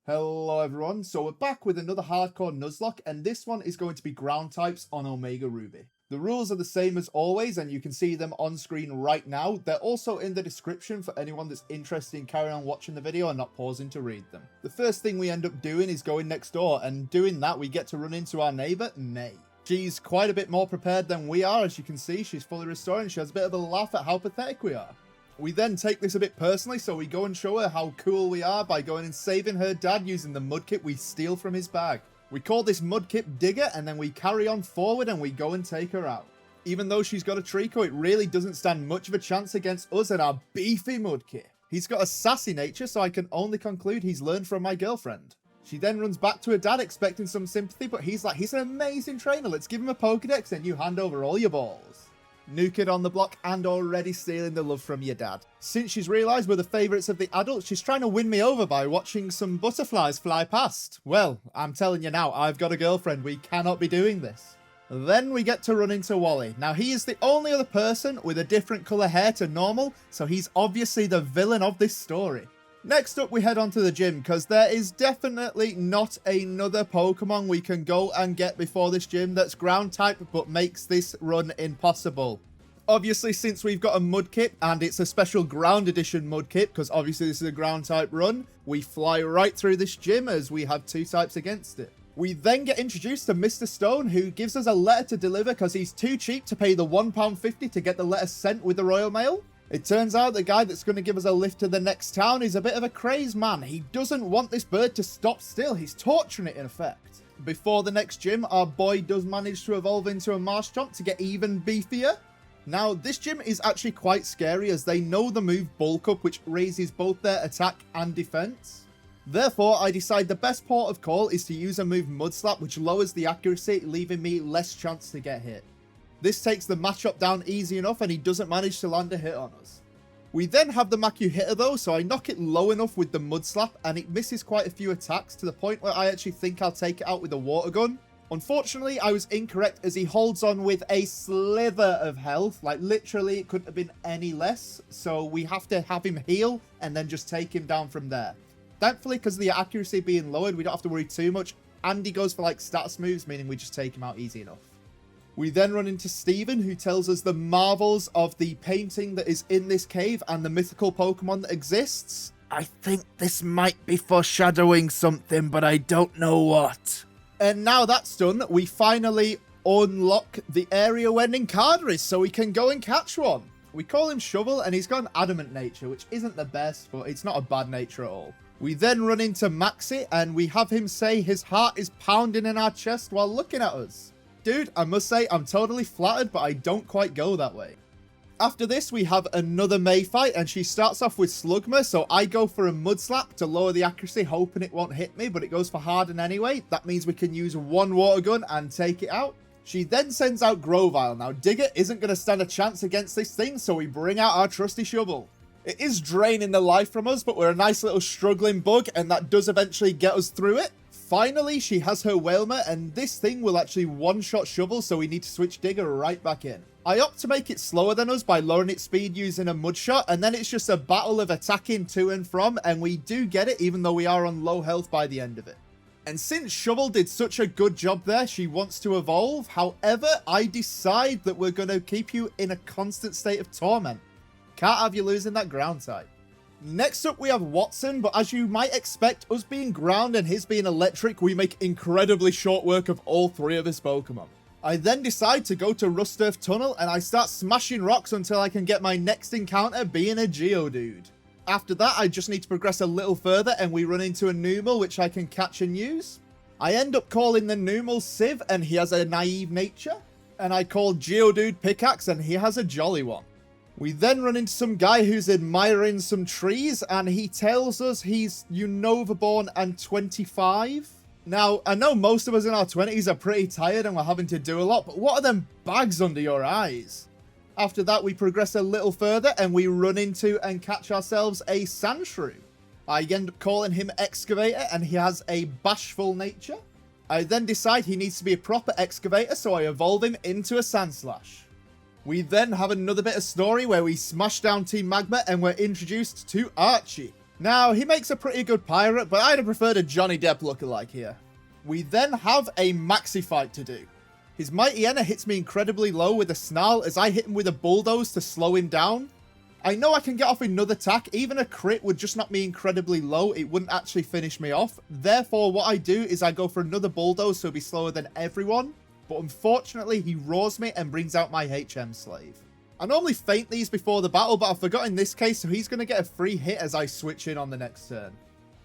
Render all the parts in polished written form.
Hello everyone, so we're back with another Hardcore Nuzlocke, and this one is going to be ground types on Omega Ruby. The rules are the same as always, and you can see them on screen right now. They're also in the description for anyone that's interested in carrying on watching the video and not pausing to read them. The first thing we end up doing is going next door, and doing that we get to run into our neighbour, May. She's quite a bit more prepared than we are. As you can see, she's fully restored and she has a bit of a laugh at how pathetic we are. We then take this a bit personally, so we go and show her how cool we are by going and saving her dad using the mudkip we steal from his bag. We call this mudkip Digger, and then we carry on forward and we go and take her out. Even though she's got a Trico, it really doesn't stand much of a chance against us and our beefy mudkip. He's got a sassy nature, so I can only conclude he's learned from my girlfriend. She then runs back to her dad expecting some sympathy, but he's like, he's an amazing trainer, let's give him a Pokedex and you hand over all your balls. New kid on the block and already stealing the love from your dad. Since she's realised we're the favourites of the adults, she's trying to win me over by watching some butterflies fly past. Well, I'm telling you now, I've got a girlfriend, we cannot be doing this. Then we get to run into Wally. Now he is the only other person with a different colour hair to normal, so he's obviously the villain of this story. Next up, we head on to the gym, because there is definitely not another Pokemon we can go and get before this gym that's ground type, but makes this run impossible. Obviously, since we've got a Mudkip, and it's a special ground edition Mudkip, because obviously this is a ground type run, we fly right through this gym as we have two types against it. We then get introduced to Mr. Stone, who gives us a letter to deliver because he's too cheap to pay the £1.50 to get the letter sent with the Royal Mail. It turns out the guy that's going to give us a lift to the next town is a bit of a crazed man. He doesn't want this bird to stop still. He's torturing it in effect. Before the next gym, our boy does manage to evolve into a Marshtomp to get even beefier. Now, this gym is actually quite scary as they know the move Bulk Up, which raises both their attack and defense. Therefore, I decide the best port of call is to use a move Mud Slap, which lowers the accuracy, leaving me less chance to get hit. This takes the matchup down easy enough and he doesn't manage to land a hit on us. We then have the Maku hitter though, so I knock it low enough with the Mud Slap and it misses quite a few attacks to the point where I actually think I'll take it out with a water gun. Unfortunately, I was incorrect as he holds on with a sliver of health. Like literally it couldn't have been any less. So we have to have him heal and then just take him down from there. Thankfully, because of the accuracy being lowered, we don't have to worry too much. And he goes for like status moves, meaning we just take him out easy enough. We then run into Steven, who tells us the marvels of the painting that is in this cave and the mythical Pokemon that exists. I think this might be foreshadowing something, but I don't know what. And now that's done, we finally unlock the area where Nincada is, so we can go and catch one. We call him Shovel, and he's got an adamant nature, which isn't the best, but it's not a bad nature at all. We then run into Maxi, and we have him say his heart is pounding in our chest while looking at us. Dude, I must say, I'm totally flattered, but I don't quite go that way. After this, we have another May fight, and she starts off with Slugma, so I go for a Mud Slap to lower the accuracy, hoping it won't hit me, but it goes for Harden anyway. That means we can use one water gun and take it out. She then sends out Grovyle. Now, Digger isn't going to stand a chance against this thing, so we bring out our trusty Shovel. It is draining the life from us, but we're a nice little struggling bug, and that does eventually get us through it. Finally, she has her Wailmer, and this thing will actually one-shot Shovel, so we need to switch Digger right back in. I opt to make it slower than us by lowering its speed using a Mud Shot, and then it's just a battle of attacking to and from, and we do get it even though we are on low health by the end of it. And since Shovel did such a good job there, she wants to evolve. However, I decide that we're going to keep you in a constant state of torment. Can't have you losing that ground type. Next up, we have Watson, but as you might expect, us being ground and his being electric, we make incredibly short work of all three of his Pokemon. I then decide to go to Rust Earth Tunnel, and I start smashing rocks until I can get my next encounter being a Geodude. After that, I just need to progress a little further, and we run into a Numel, which I can catch and use. I end up calling the Numel Civ, and he has a naive nature. And I call Geodude Pickaxe, and he has a jolly one. We then run into some guy who's admiring some trees, and he tells us he's Unova-born and 25. Now, I know most of us in our 20s are pretty tired and we're having to do a lot, but what are them bags under your eyes? After that, we progress a little further, and we run into and catch ourselves a Sandshrew. I end up calling him Excavator, and he has a bashful nature. I then decide he needs to be a proper Excavator, so I evolve him into a Sandslash. We then have another bit of story where we smash down Team Magma and we're introduced to Archie. Now, he makes a pretty good pirate, but I'd have preferred a Johnny Depp lookalike here. We then have a maxi fight to do. His Mighty Enna hits me incredibly low with a Snarl as I hit him with a Bulldoze to slow him down. I know I can get off another attack, even a crit would just knock me incredibly low, it wouldn't actually finish me off. Therefore, what I do is I go for another Bulldoze so he'll be slower than everyone, but unfortunately he roars me and brings out my HM Slave. I normally feint these before the battle, but I forgot in this case, so he's going to get a free hit as I switch in on the next turn.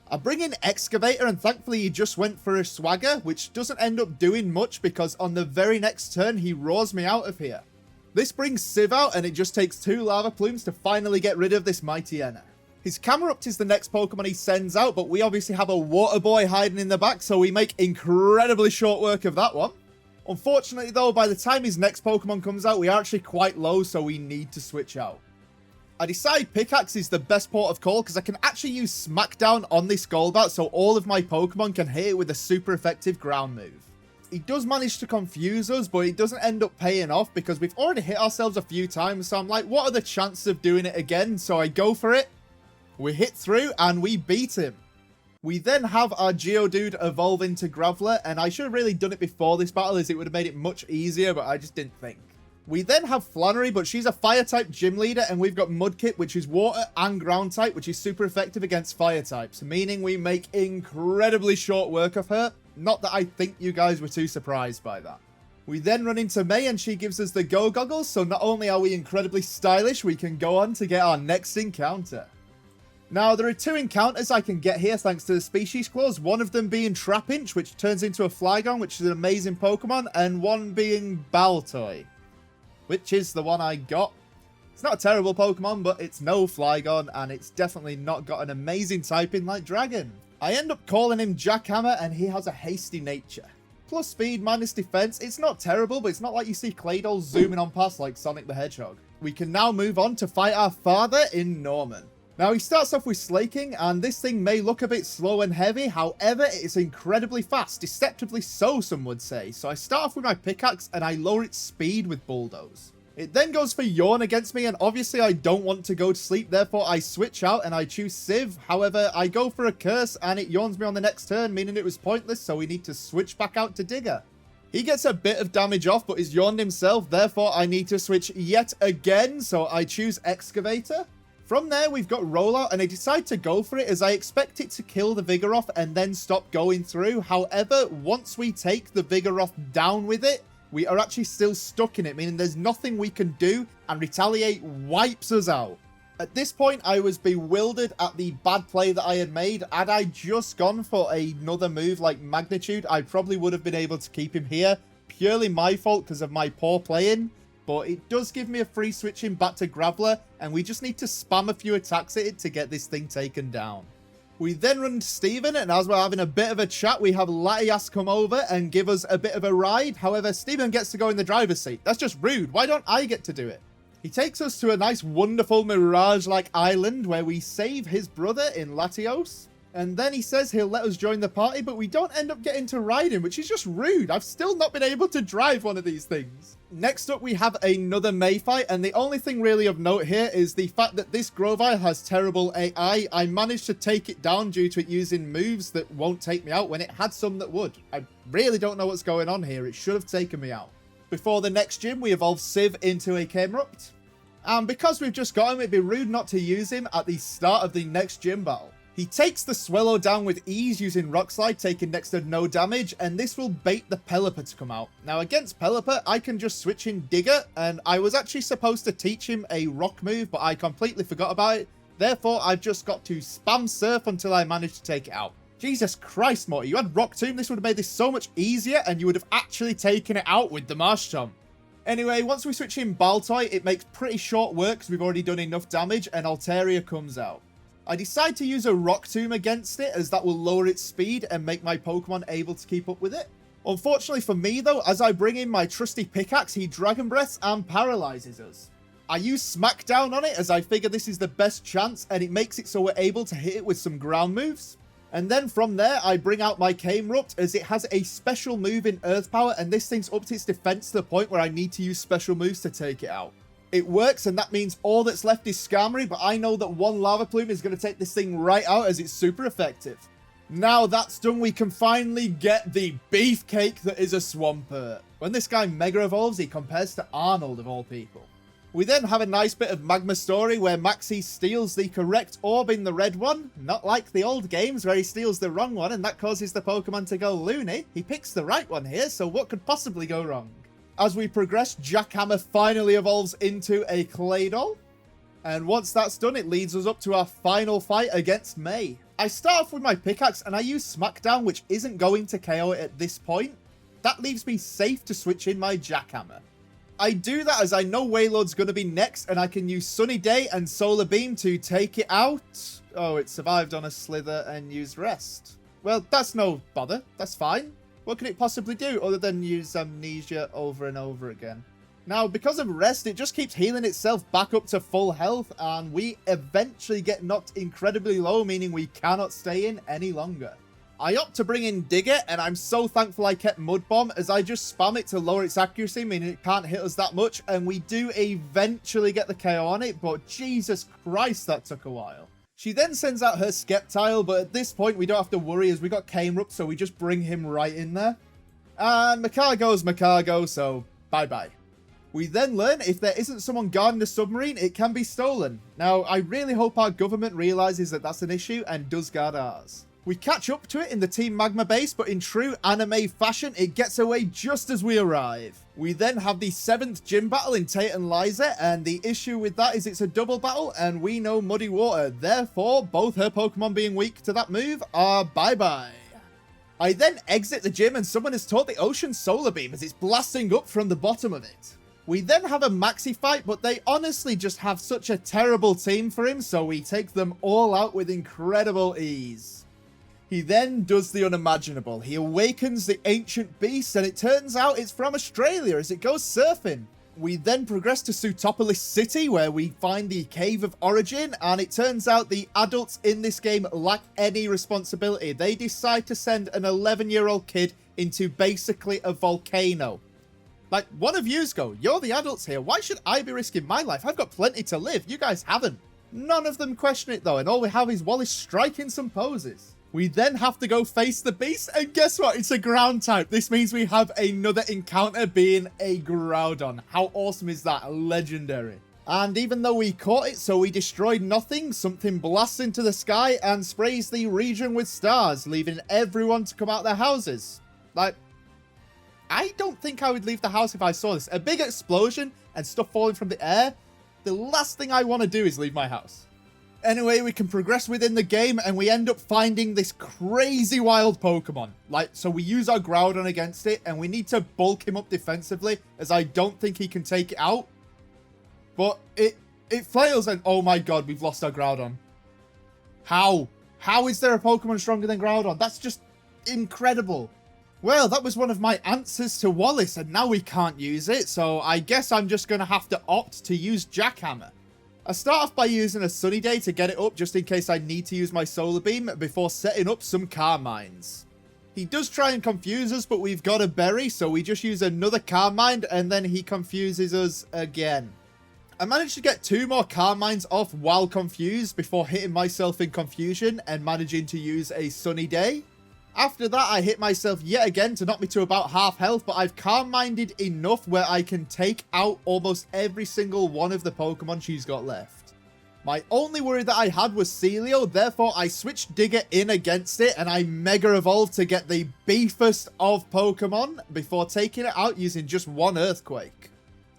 I bring in Excavator, and thankfully he just went for a Swagger, which doesn't end up doing much because on the very next turn he roars me out of here. This brings Civ out, and it just takes 2 Lava Plumes to finally get rid of this Mighty Enna. His Camerupt is the next Pokemon he sends out, but we obviously have a Water Boy hiding in the back, so we make incredibly short work of that one. Unfortunately though, by the time his next Pokemon comes out, we are actually quite low, so we need to switch out. I decide Pickaxe is the best port of call because I can actually use Smackdown on this Golbat so all of my Pokemon can hit it with a super effective ground move. He does manage to confuse us, but it doesn't end up paying off because we've already hit ourselves a few times, so I'm like, what are the chances of doing it again? So I go for it. We hit through and we beat him. We then have our Geodude evolve into Graveler, and I should have really done it before this battle as it would have made it much easier, but I just didn't think. We then have Flannery, but she's a Fire-type gym leader, and we've got Mudkip, which is Water and Ground-type, which is super effective against Fire-types, meaning we make incredibly short work of her. Not that I think you guys were too surprised by that. We then run into May, and she gives us the Go Goggles, so not only are we incredibly stylish, we can go on to get our next encounter. Now, there are 2 encounters I can get here thanks to the Species Clause, one of them being Trapinch, which turns into a Flygon, which is an amazing Pokemon, and one being Baltoy, which is the one I got. It's not a terrible Pokemon, but it's no Flygon, and it's definitely not got an amazing typing like Dragon. I end up calling him Jackhammer, and he has a hasty nature. Plus speed, minus defense, it's not terrible, but it's not like you see Claydol zooming on past like Sonic the Hedgehog. We can now move on to fight our father in Norman. Now, he starts off with Slaking, and this thing may look a bit slow and heavy, however, it is incredibly fast, deceptively so, some would say. So I start off with my Pickaxe, and I lower its speed with Bulldoze. It then goes for Yawn against me, and obviously I don't want to go to sleep, therefore I switch out and I choose Civ. However, I go for a Curse, and it yawns me on the next turn, meaning it was pointless, so we need to switch back out to Digger. He gets a bit of damage off, but is yawned himself, therefore I need to switch yet again, so I choose Excavator. From there, we've got Rollout, and I decide to go for it as I expect it to kill the Vigoroth and then stop going through. However, once we take the Vigoroth down with it, we are actually still stuck in it, meaning there's nothing we can do, and Retaliate wipes us out. At this point, I was bewildered at the bad play that I had made. Had I just gone for another move like Magnitude, I probably would have been able to keep him here. Purely my fault because of my poor playing. But it does give me a free switching back to Graveler, and we just need to spam a few attacks at it to get this thing taken down. We then run to Steven, and as we're having a bit of a chat, we have Latias come over and give us a bit of a ride. However, Steven gets to go in the driver's seat. That's just rude. Why don't I get to do it? He takes us to a nice, wonderful Mirage-like island where we save his brother in Latios. And then he says he'll let us join the party, but we don't end up getting to ride him, which is just rude. I've still not been able to drive one of these things. Next up, we have another May fight, and the only thing really of note here is the fact that this Grovyle has terrible AI. I managed to take it down due to it using moves that won't take me out when it had some that would. I really don't know what's going on here. It should have taken me out. Before the next gym, we evolve Civ into a Camerupt. And because we've just got him, it'd be rude not to use him at the start of the next gym battle. He takes the Swellow down with ease using Rock Slide, taking next to no damage, and this will bait the Pelipper to come out. Now, against Pelipper, I can just switch in Digger, and I was actually supposed to teach him a rock move, but I completely forgot about it. Therefore, I've just got to spam Surf until I manage to take it out. Jesus Christ, Morty, you had Rock Tomb. This would have made this so much easier, and you would have actually taken it out with the Marshtomp. Anyway, once we switch in Baltoy, it makes pretty short work because we've already done enough damage, and Altaria comes out. I decide to use a Rock Tomb against it as that will lower its speed and make my Pokemon able to keep up with it. Unfortunately for me though, as I bring in my trusty Pickaxe, he Dragon Breaths and paralyzes us. I use Smackdown on it as I figure this is the best chance, and it makes it so we're able to hit it with some ground moves. And then from there, I bring out my Camerupt as it has a special move in Earth Power, and this thing's upped its defense to the point where I need to use special moves to take it out. It works, and that means all that's left is Skarmory, but I know that one Lava Plume is going to take this thing right out as it's super effective. Now that's done, we can finally get the beefcake that is a Swampert. When this guy Mega Evolves, he compares to Arnold of all people. We then have a nice bit of Magma story where Maxie steals the correct orb in the red one. Not like the old games where he steals the wrong one and that causes the Pokemon to go loony. He picks the right one here, so what could possibly go wrong? As we progress, Jackhammer finally evolves into a Claydol. And once that's done, it leads us up to our final fight against May. I start off with my pickaxe and I use Smackdown, which isn't going to KO it at this point. That leaves me safe to switch in my Jackhammer. I do that as I know Wailord's going to be next and I can use Sunny Day and Solar Beam to take it out. Oh, it survived on a Slither and used Rest. Well, that's no bother. That's fine. What can it possibly do other than use Amnesia over and over again? Now, because of Rest, it just keeps healing itself back up to full health, and we eventually get knocked incredibly low, meaning we cannot stay in any longer. I opt to bring in Digger, and I'm so thankful I kept Mud Bomb, as I just spam it to lower its accuracy, meaning it can't hit us that much, and we do eventually get the KO on it, but Jesus Christ, that took a while. She then sends out her Sceptile, but at this point we don't have to worry as we got Camerupt, so we just bring him right in there. And Macargo's Macargo, so bye-bye. We then learn if there isn't someone guarding the submarine, it can be stolen. Now, I really hope our government realizes that that's an issue and does guard ours. We catch up to it in the Team Magma base, but in true anime fashion, it gets away just as we arrive. We then have the 7th gym battle in Tate and Liza, and the issue with that is it's a double battle, and we know Muddy Water. Therefore, both her Pokemon being weak to that move are bye-bye. I then exit the gym, and someone has taught the Ocean Solar Beam as it's blasting up from the bottom of it. We then have a Maxi fight, but they honestly just have such a terrible team for him, so we take them all out with incredible ease. He then does the unimaginable. He awakens the ancient beast, and it turns out it's from Australia as it goes surfing. We then progress to Sootopolis City, where we find the Cave of Origin, and it turns out the adults in this game lack any responsibility. They decide to send an 11-year-old kid into basically a volcano. Like, one of yous go, you're the adults here. Why should I be risking my life? I've got plenty to live. You guys haven't. None of them question it, though, and all we have is Wallace striking some poses. We then have to go face the beast, and guess what? It's a ground type. This means we have another encounter being a Groudon. How awesome is that? Legendary. And even though we caught it, so we destroyed nothing, something blasts into the sky and sprays the region with stars, leaving everyone to come out their houses. Like, I don't think I would leave the house if I saw this. A big explosion and stuff falling from the air. The last thing I want to do is leave my house. Anyway, we can progress within the game, and we end up finding this crazy wild Pokemon. Like, so we use our Groudon against it, and we need to bulk him up defensively, as I don't think he can take it out. But it flails, and oh my god, we've lost our Groudon. How? How is there a Pokemon stronger than Groudon? That's just incredible. Well, that was one of my answers to Wallace, and now we can't use it, so I guess I'm just going to have to opt to use Jackhammer. I start off by using a Sunny Day to get it up just in case I need to use my Solar Beam before setting up some Carmines. He does try and confuse us, but we've got a berry, so we just use another Carmine and then he confuses us again. I managed to get 2 more Carmines off while confused before hitting myself in confusion and managing to use a Sunny Day. After that, I hit myself yet again to knock me to about half health, but I've Carmined enough where I can take out almost every single one of the Pokemon she's got left. My only worry that I had was Celio, therefore I switched Digger in against it and I Mega Evolved to get the beefest of Pokemon before taking it out using just 1 Earthquake.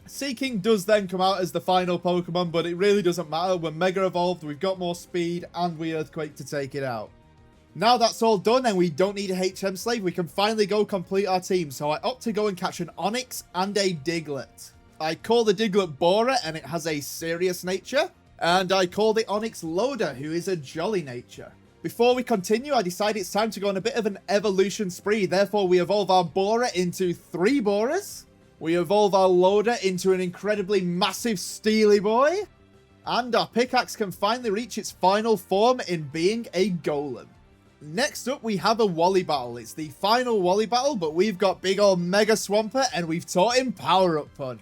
Seeking does then come out as the final Pokemon, but it really doesn't matter. We're Mega Evolved, we've got more speed, and we Earthquake to take it out. Now that's all done and we don't need a HM Slave, we can finally go complete our team. So I opt to go and catch an Onix and a Diglett. I call the Diglett Borer and it has a serious nature. And I call the Onix Loader, who is a jolly nature. Before we continue, I decide it's time to go on a bit of an evolution spree. Therefore, we evolve our Borer into 3 Borers. We evolve our Loader into an incredibly massive Steely Boy. And our Pickaxe can finally reach its final form in being a Golem. Next up, we have a Wally battle. It's the final Wally battle, but we've got big old Mega Swampert, and we've taught him Power Up Punch.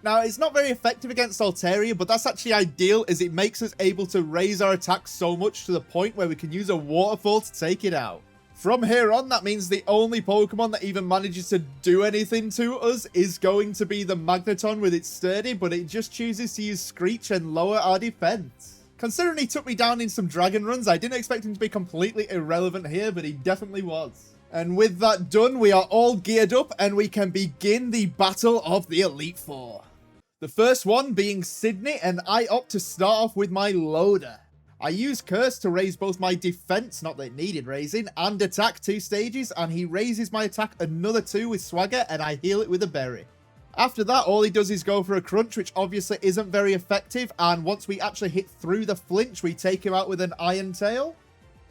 Now, it's not very effective against Altaria, but that's actually ideal as it makes us able to raise our attack so much to the point where we can use a waterfall to take it out. From here on, that means the only Pokemon that even manages to do anything to us is going to be the Magneton with its Sturdy, but it just chooses to use Screech and lower our defense. Considering he took me down in some Dragon runs, I didn't expect him to be completely irrelevant here, but he definitely was. And with that done, we are all geared up and we can begin the battle of the Elite Four. The first one being Sydney, and I opt to start off with my Loader. I use Curse to raise both my defense, not that it needed raising, and attack 2 stages, and he raises my attack another 2 with Swagger, and I heal it with a Berry. After that, all he does is go for a Crunch, which obviously isn't very effective, and once we actually hit through the flinch, we take him out with an Iron Tail.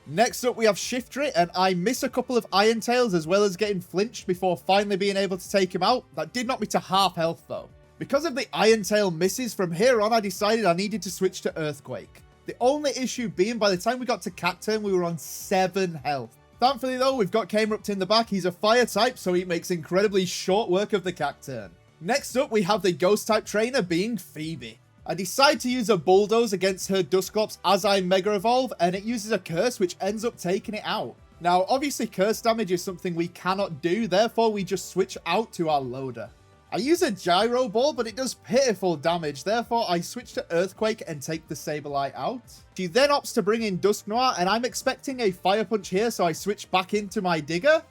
Next up, we have Shiftry, and I miss a couple of Iron Tails as well as getting flinched before finally being able to take him out. That did knock me to half health, though. Because of the Iron Tail misses, from here on, I decided I needed to switch to Earthquake. The only issue being, by the time we got to Cacturn, we were on 7 health. Thankfully, though, we've got Camerupt in the back. He's a Fire type, so he makes incredibly short work of the Cacturn. Next up, we have the Ghost type trainer being Phoebe. I decide to use a Bulldoze against her Dusclops as I Mega Evolve, and it uses a Curse, which ends up taking it out. Now, obviously, Curse damage is something we cannot do, therefore we just switch out to our Loader. I use a Gyro Ball, but it does pitiful damage, therefore I switch to Earthquake and take the Sableye out. She then opts to bring in Dusknoir, and I'm expecting a Fire Punch here, so I switch back into my Digger.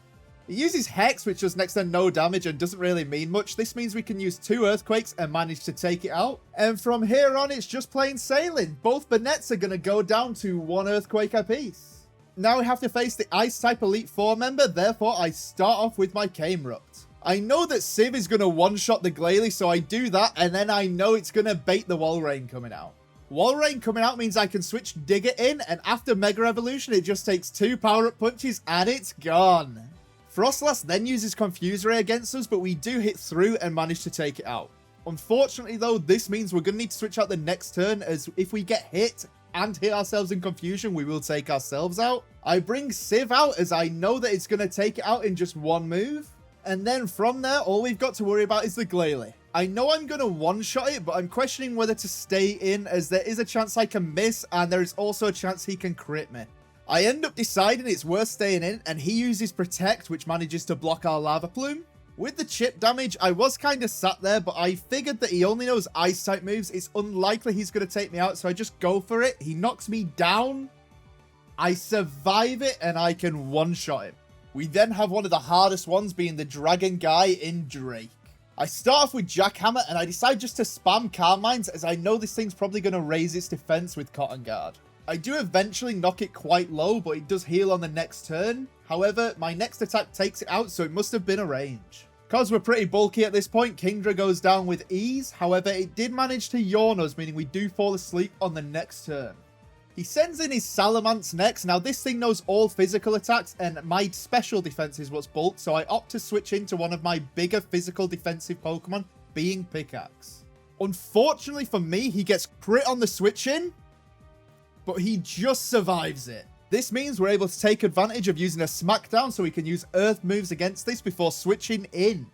He uses Hex, which does next to no damage and doesn't really mean much. This means we can use 2 Earthquakes and manage to take it out. And from here on, it's just plain sailing. Both Banetts are going to go down to 1 Earthquake apiece. Now we have to face the Ice-type Elite Four member, therefore I start off with my Camerupt. I know that Civ is going to one-shot the Glalie, so I do that, and then I know it's going to bait the Walrein coming out. Walrein coming out means I can switch Digger in, and after Mega Evolution, it just takes 2 power-up punches, and it's gone. Frostlass then uses Confuse Ray against us, but we do hit through and manage to take it out. Unfortunately, though, this means we're going to need to switch out the next turn, as if we get hit and hit ourselves in confusion, we will take ourselves out. I bring Civ out, as I know that it's going to take it out in just 1 move. And then from there, all we've got to worry about is the Glalie. I know I'm going to one-shot it, but I'm questioning whether to stay in, as there is a chance I can miss, and there is also a chance he can crit me. I end up deciding it's worth staying in, and he uses Protect, which manages to block our Lava Plume. With the chip damage, I was kind of sat there, but I figured that he only knows Ice-type moves. It's unlikely he's going to take me out, so I just go for it. He knocks me down. I survive it, and I can one-shot him. We then have one of the hardest ones, being the Dragon guy in Drake. I start off with Jackhammer, and I decide just to spam Calm Minds, as I know this thing's probably going to raise its defense with Cotton Guard. I do eventually knock it quite low, but it does heal on the next turn. However, my next attack takes it out, so it must have been a range. Because we're pretty bulky at this point, Kingdra goes down with ease. However, it did manage to yawn us, meaning we do fall asleep on the next turn. He sends in his Salamence next. Now, this thing knows all physical attacks, and my special defense is what's bulk, so I opt to switch into one of my bigger physical defensive Pokemon, being Pickaxe. Unfortunately for me, he gets crit on the switch in, but he just survives it. This means we're able to take advantage of using a Smackdown, so we can use Earth moves against this before switching in.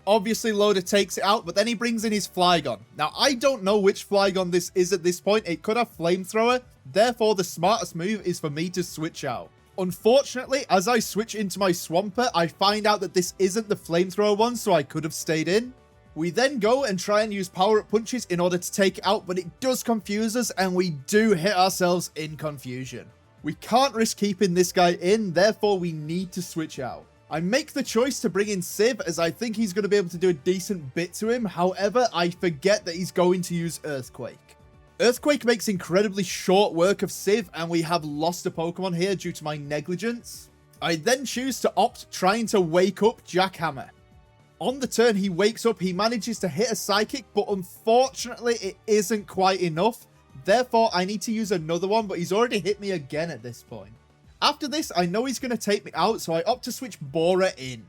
Obviously, Loader takes it out, but then he brings in his Flygon. Now, I don't know which Flygon this is at this point. It could have Flamethrower. Therefore, the smartest move is for me to switch out. Unfortunately, as I switch into my Swampert, I find out that this isn't the Flamethrower one, so I could have stayed in. We then go and try and use power-up punches in order to take it out, but it does confuse us, and we do hit ourselves in confusion. We can't risk keeping this guy in, therefore we need to switch out. I make the choice to bring in Civ, as I think he's going to be able to do a decent bit to him. However, I forget that he's going to use Earthquake. Earthquake makes incredibly short work of Civ, and we have lost a Pokemon here due to my negligence. I then choose to opt trying to wake up Jackhammer. On the turn he wakes up, he manages to hit a Psychic, but unfortunately it isn't quite enough. Therefore, I need to use another one, but he's already hit me again at this point. After this, I know he's going to take me out, so I opt to switch Bora in.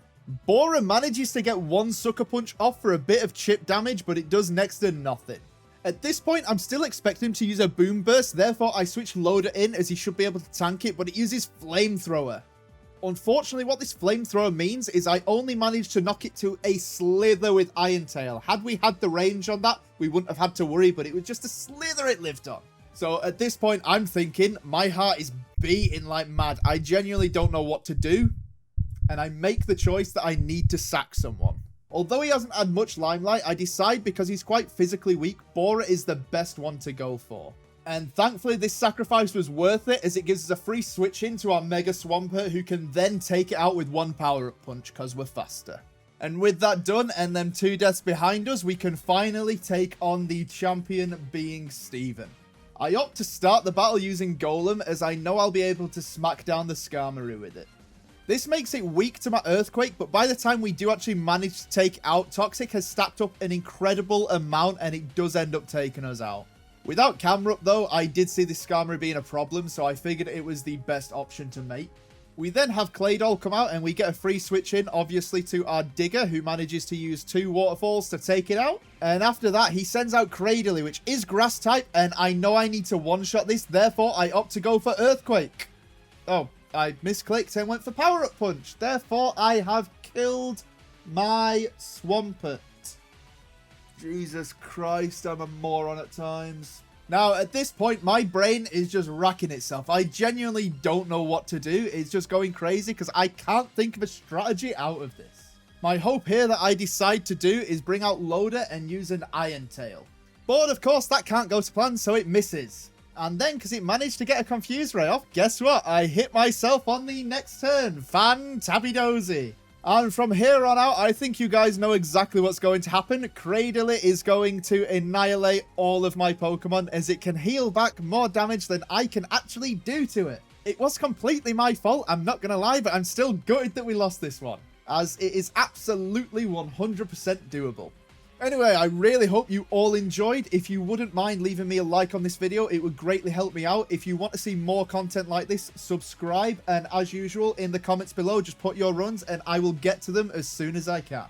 Bora manages to get 1 Sucker Punch off for a bit of chip damage, but it does next to nothing. At this point, I'm still expecting him to use a Boom Burst, therefore I switch Loader in, as he should be able to tank it, but it uses Flamethrower. Unfortunately, what this flamethrower means is I only managed to knock it to a slither with Iron Tail. Had we had the range on that, we wouldn't have had to worry, but it was just a slither it lived on. So at this point, I'm thinking my heart is beating like mad. I genuinely don't know what to do, and I make the choice that I need to sack someone. Although he hasn't had much limelight, I decide because he's quite physically weak, Bora is the best one to go for. And thankfully this sacrifice was worth it, as it gives us a free switch into our Mega Swampert, who can then take it out with one power-up punch because we're faster. And with that done and them 2 deaths behind us, we can finally take on the champion, being Steven. I opt to start the battle using Golem, as I know I'll be able to smack down the Skarmory with it. This makes it weak to my Earthquake, but by the time we do actually manage to take out, Toxic has stacked up an incredible amount and it does end up taking us out. Without camera up though, I did see the Skarmory being a problem, so I figured it was the best option to make. We then have Claydol come out and we get a free switch in, obviously, to our Digger, who manages to use 2 waterfalls to take it out. And after that, he sends out Cradily, which is grass type, and I know I need to one-shot this, therefore I opt to go for Earthquake. Oh, I misclicked and went for Power-Up Punch. Therefore, I have killed my Swampert. Jesus Christ, I'm a moron at times. Now, at this point, my brain is just racking itself. I genuinely don't know what to do. It's just going crazy because I can't think of a strategy out of this. My hope here that I decide to do is bring out Loader and use an Iron Tail. But, of course, that can't go to plan, so it misses. And then, because it managed to get a Confuse Ray off, guess what? I hit myself on the next turn. Fantabby-dozy. And from here on out, I think you guys know exactly what's going to happen. Cradily is going to annihilate all of my Pokemon, as it can heal back more damage than I can actually do to it. It was completely my fault, I'm not going to lie, but I'm still gutted that we lost this one, as it is absolutely 100% doable. Anyway, I really hope you all enjoyed. If you wouldn't mind leaving me a like on this video, it would greatly help me out. If you want to see more content like this, subscribe. And as usual, in the comments below, just put your runs and I will get to them as soon as I can.